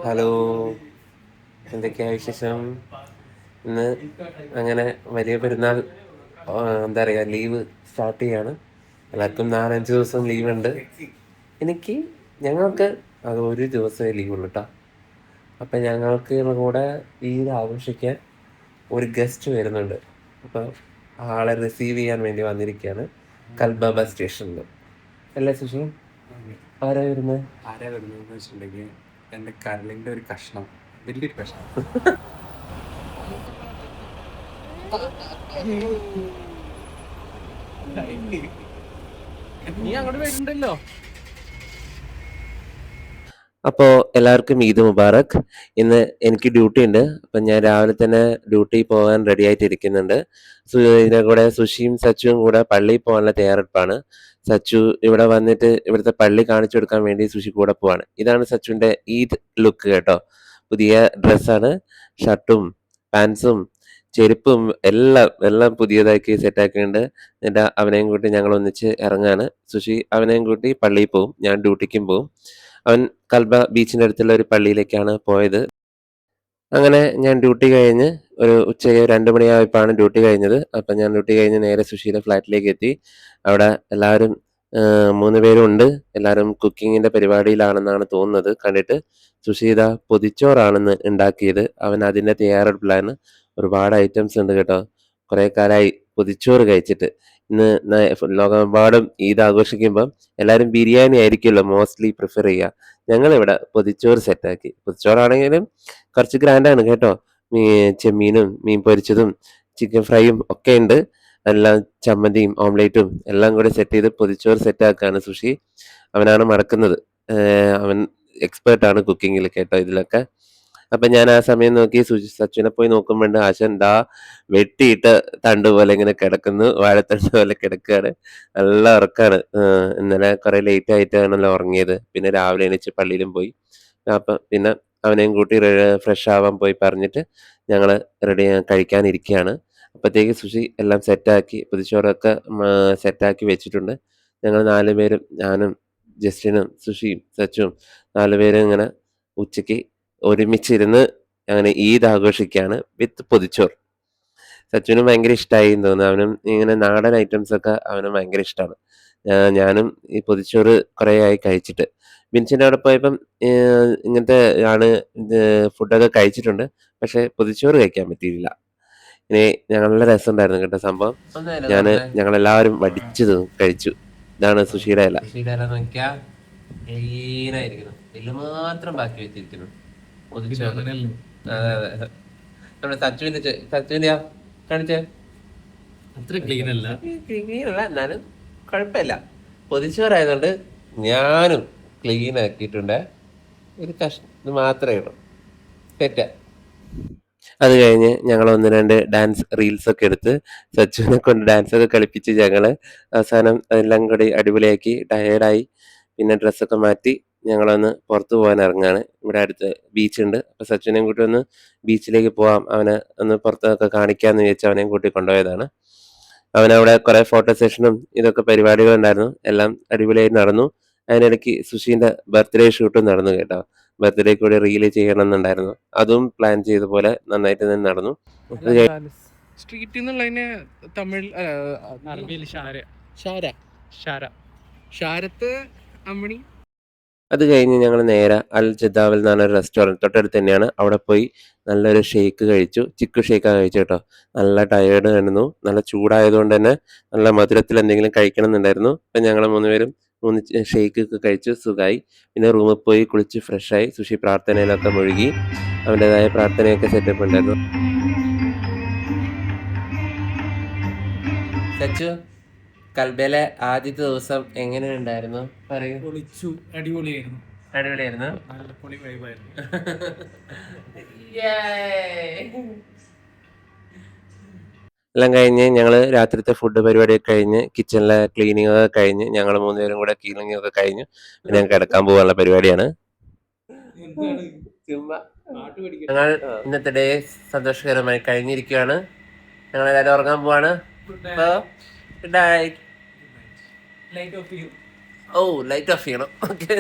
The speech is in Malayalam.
ഹലോ, എന്തൊക്കെയാ വിശേഷം? ഇന്ന് അങ്ങനെ വലിയ പെരുന്നാൾ എന്താ പറയുക, ലീവ് സ്റ്റാർട്ട് ചെയ്യാണ്. എല്ലാവർക്കും 4-5 ദിവസം ലീവ് ഉണ്ട്. എനിക്ക് ഞങ്ങൾക്ക് അത് ഒരു ദിവസമേ ലീവുള്ളൂ കേട്ടോ. അപ്പം ഞങ്ങൾക്ക് കൂടെ ഈദ് ആഘോഷിക്കാൻ ഒരു ഗസ്റ്റ് വരുന്നുണ്ട്. അപ്പോൾ ആളെ റിസീവ് ചെയ്യാൻ വേണ്ടി വന്നിരിക്കുകയാണ് കൽബ ബസ് സ്റ്റേഷനിൽ. അല്ലേ സുഷി? ആരാ വരുന്നത്? ആരാ വരുന്നതെന്ന് വെച്ചിട്ടുണ്ടെങ്കിൽ എൻ്റെ കരളിൻ്റെ ഒരു കഷ്ണം, വലിയൊരു കഷ്ണം. നീ അങ്ങോട്ട് വരുന്നുണ്ടല്ലോ. അപ്പോൾ എല്ലാവർക്കും ഈദ് മുബാറക്. ഇന്ന് എനിക്ക് ഡ്യൂട്ടി ഉണ്ട്. അപ്പം ഞാൻ രാവിലെ തന്നെ ഡ്യൂട്ടി പോകാൻ റെഡി ആയിട്ടിരിക്കുന്നുണ്ട്. ഇതിൻ്റെ കൂടെ സുഷിയും സച്ചുവും കൂടെ പള്ളിയിൽ പോകാനുള്ള തയ്യാറെടുപ്പാണ്. സച്ചു ഇവിടെ വന്നിട്ട് ഇവിടുത്തെ പള്ളി കാണിച്ചു കൊടുക്കാൻ വേണ്ടി സുഷി കൂടെ പോവാണ്. ഇതാണ് സച്ചുവിൻ്റെ ഈദ് ലുക്ക് കേട്ടോ. പുതിയ ഡ്രസ്സാണ്, ഷർട്ടും പാൻസും ചെരുപ്പും എല്ലാം എല്ലാം പുതിയതാക്കി സെറ്റാക്കിയിട്ടുണ്ട്. എന്നിട്ട് അവനെയും കൂട്ടി ഞങ്ങൾ ഒന്നിച്ച് ഇറങ്ങാണ്. സുഷി അവനെയും കൂട്ടി പള്ളിയിൽ പോകും, ഞാൻ ഡ്യൂട്ടിക്കും പോകും. അവൻ കൽബ ബീച്ചിൻ്റെ അടുത്തുള്ള ഒരു പള്ളിയിലേക്കാണ് പോയത്. അങ്ങനെ ഞാൻ ഡ്യൂട്ടി കഴിഞ്ഞ് ഒരു ഉച്ചയ്ക്ക് 2 മണിയായപ്പോഴാണ് ഡ്യൂട്ടി കഴിഞ്ഞത്. അപ്പം ഞാൻ ഡ്യൂട്ടി കഴിഞ്ഞ് നേരെ സുഷിയുടെ ഫ്ലാറ്റിലേക്ക് എത്തി. അവിടെ എല്ലാവരും 3 പേരും ഉണ്ട്. എല്ലാവരും കുക്കിങ്ങിൻ്റെ പരിപാടിയിലാണെന്നാണ് തോന്നുന്നത് കണ്ടിട്ട്. സുഷി ഇതാ പൊതിച്ചോറാണെന്ന് ഉണ്ടാക്കിയത്. അവൻ അതിൻ്റെ തയ്യാറെടുപ്പിലാണ്. ഒരുപാട് ഐറ്റംസ് ഉണ്ട് കേട്ടോ. കുറേ കാലമായി പൊതിച്ചോറ് കഴിച്ചിട്ട്. ഇന്ന് ലോകമെമ്പാടും ഈദ് ആഘോഷിക്കുമ്പം എല്ലാവരും ബിരിയാണി ആയിരിക്കുമല്ലോ മോസ്റ്റ്ലി പ്രിഫർ ചെയ്യുക. ഞങ്ങളിവിടെ പൊതിച്ചോറ് സെറ്റാക്കി. പൊതിച്ചോറാണെങ്കിലും കുറച്ച് ഗ്രാൻഡാണ് കേട്ടോ. ചെമ്മീനും മീൻ പൊരിച്ചതും ചിക്കൻ ഫ്രൈയും ഒക്കെ ഉണ്ട്. എല്ലാം ചമ്മന്തിയും ഓംലേറ്റും എല്ലാം കൂടെ സെറ്റ് ചെയ്ത് പൊതിച്ചോറ് സെറ്റാക്കുകയാണ് സുഷി. അവനാണ് മടക്കുന്നത്. അവൻ എക്സ്പേർട്ടാണ് കുക്കിങ്ങിൽ കേട്ടോ ഇതിലൊക്കെ. അപ്പം ഞാൻ ആ സമയം നോക്കി സച്ചുവിനെ പോയി നോക്കുമ്പോണ്ട് ആശൻ ദാ വെട്ടിയിട്ട് തണ്ട് പോലെ ഇങ്ങനെ കിടക്കുന്നു, വാഴത്തണ്ട് പോലെ കിടക്കുകയാണ്. നല്ല ഉറക്കാണ്. ഇന്നലെ കുറെ ലേറ്റ് ആയിട്ടാണല്ലോ ഉറങ്ങിയത്. പിന്നെ രാവിലെ എണീച്ച് പള്ളിയിലും പോയി. അപ്പം പിന്നെ അവനെയും കൂട്ടി ഫ്രഷ് ആവാൻ പോയി പറഞ്ഞിട്ട് ഞങ്ങൾ റെഡി കഴിക്കാനിരിക്കുകയാണ്. അപ്പോഴത്തേക്ക് സുഷി എല്ലാം സെറ്റാക്കി പൊതിച്ചോറൊക്കെ സെറ്റാക്കി വെച്ചിട്ടുണ്ട്. ഞങ്ങൾ 4 പേരും, ഞാനും ജസ്റ്റിനും സുഷിയും സച്ചും 4 പേരും ഇങ്ങനെ ഉച്ചയ്ക്ക് ഒരുമിച്ചിരുന്ന് അങ്ങനെ ഈദ് ആഘോഷിക്കുകയാണ് വിത്ത് പൊതിച്ചോറ്. സച്ചുവിനും ഭയങ്കര ഇഷ്ടമായി എന്ന് തോന്നുന്നു. അവനും ഇങ്ങനെ നാടൻ ഐറ്റംസ് ഒക്കെ അവനും ഭയങ്കര ഇഷ്ടമാണ്. ഞാനും ഈ പൊതിച്ചോറ് കുറേ ആയി കഴിച്ചിട്ട്. ബിൻസിൻ്റെ അവിടെ പോയപ്പം ഇങ്ങനത്തെ ആണ് ഫുഡൊക്കെ കഴിച്ചിട്ടുണ്ട്. പക്ഷെ പൊതിച്ചോറ് കഴിക്കാൻ പറ്റിയില്ല. ഇനി നല്ല രസമുണ്ടായിരുന്നു കേട്ടോ സംഭവം. ഞങ്ങളെല്ലാവരും വടിച്ചു കഴിച്ചു. ഇതാണ് സുഷിയുടെ ഇല. സുഷിയുടെ ഇല നോക്കിയാൽ ക്ലീനായിരിക്കണം, എല്ല് മാത്രം ബാക്കി വെച്ചിരിക്കുന്നു. അതെ അതെ, നമ്മുടെ സച്ചുവിന്റെയാ കാണിച്ചേ. അത്ര ക്ലീൻ അല്ല, എന്നാലും കുഴപ്പമില്ല. പൊതിച്ചോറായതുകൊണ്ട് ഞാനും ക്ലീൻ ആക്കിയിട്ടുണ്ട്. ഒരു കഷ്ണം മാത്രമേ ഉള്ളൂ. തെറ്റാ. അത് കഴിഞ്ഞ് ഞങ്ങൾ 1-2 ഡാൻസ് റീൽസ് ഒക്കെ എടുത്ത് സച്ചുവിനെ കൊണ്ട് ഡാൻസ് ഒക്കെ കളിപ്പിച്ച് ഞങ്ങൾ അവസാനം എല്ലാം കൂടി അടിപൊളിയാക്കി ടയേർഡായി. പിന്നെ ഡ്രസ്സൊക്കെ മാറ്റി ഞങ്ങളൊന്ന് പുറത്ത് പോകാൻ ഇറങ്ങുകയാണ്. ഇവിടെ അടുത്ത് ബീച്ചുണ്ട്. അപ്പോൾ സച്ചിനെയും കൂട്ടി ഒന്ന് ബീച്ചിലേക്ക് പോവാം, അവനെ ഒന്ന് പുറത്തൊക്കെ കാണിക്കാമെന്ന് വിചാരിച്ച് അവനെയും കൂട്ടി കൊണ്ടുപോയതാണ്. അവനവിടെ കുറേ ഫോട്ടോ സെഷനും ഇതൊക്കെ പരിപാടികളുണ്ടായിരുന്നു. എല്ലാം അടിപൊളിയായി നടന്നു. അതിനിടയ്ക്ക് സുഷീൻ്റെ ബർത്ത്ഡേ ഷൂട്ടും നടന്നു കേട്ടോ. ബർത്ത്ഡേ കൂടി റീല് ചെയ്യണമെന്നുണ്ടായിരുന്നു. അതും പ്ലാൻ ചെയ്ത പോലെ നന്നായിട്ട് തന്നെ നടന്നു. സ്ട്രീറ്റിൽ നിന്നുള്ളതിന് തമിഴ് അറബിയിൽ ഷാരത്ത് അമ്മണി. അത് കഴിഞ്ഞ് ഞങ്ങൾ നേരെ അൽ ജദാവൽ എന്ന് പറഞ്ഞൊരു റെസ്റ്റോറൻറ്റ് തൊട്ടടുത്ത് തന്നെയാണ്. അവിടെ പോയി നല്ലൊരു ഷേക്ക് കഴിച്ചു. ചിക്കു ഷേക്കാണ് കഴിച്ചു കേട്ടോ. നല്ല ടയേർഡ് ആയിരുന്നു. നല്ല ചൂടായതുകൊണ്ട് തന്നെ നല്ല മധുരത്തിൽ എന്തെങ്കിലും കഴിക്കണം എന്നുണ്ടായിരുന്നു. അപ്പം ഞങ്ങൾ 3 പേരും 3 ഷേക്ക് ഒക്കെ കഴിച്ചു, സുഖമായി. പിന്നെ റൂമിൽ പോയി കുളിച്ച് ഫ്രഷായി. സുഷി പ്രാർത്ഥനയിലൊക്കെ മുഴുകി. അവൻ്റെതായ പ്രാർത്ഥനയൊക്കെ സെറ്റപ്പ് ഉണ്ടായിരുന്നു. സച്ചു, കൽബയിലെ ആദ്യത്തെ ദിവസം എങ്ങനെയുണ്ടായിരുന്നു പറയൂ. പൊളിച്ചു, അടിപൊളിയായിരുന്നു. അടിപൊളിയായിരുന്നു, നല്ല പൊളി വൈബായിരുന്നു. എല്ലാം കഴിഞ്ഞ് ഞങ്ങൾ രാത്രിത്തെ ഫുഡ് പരിപാടിയൊക്കെ കഴിഞ്ഞ് കിച്ചണിലെ ക്ലീനിങ് ഒക്കെ കഴിഞ്ഞ് ഞങ്ങൾ 3 പേരും കൂടെ ക്ലീനിങ് ഒക്കെ കഴിഞ്ഞു. പിന്നെ ഞങ്ങൾ കിടക്കാൻ പോകാനുള്ള പരിപാടിയാണ്. ഞങ്ങൾ ഇന്നത്തെ ഡേ സന്തോഷകരമായി കഴിഞ്ഞിരിക്കുകയാണ്. ഞങ്ങൾ എല്ലാവരും ഉറങ്ങാൻ പോവാണ്. Good night. ലൈറ്റ് ഓഫ് ചെയ്യണം. ഓക്കെ.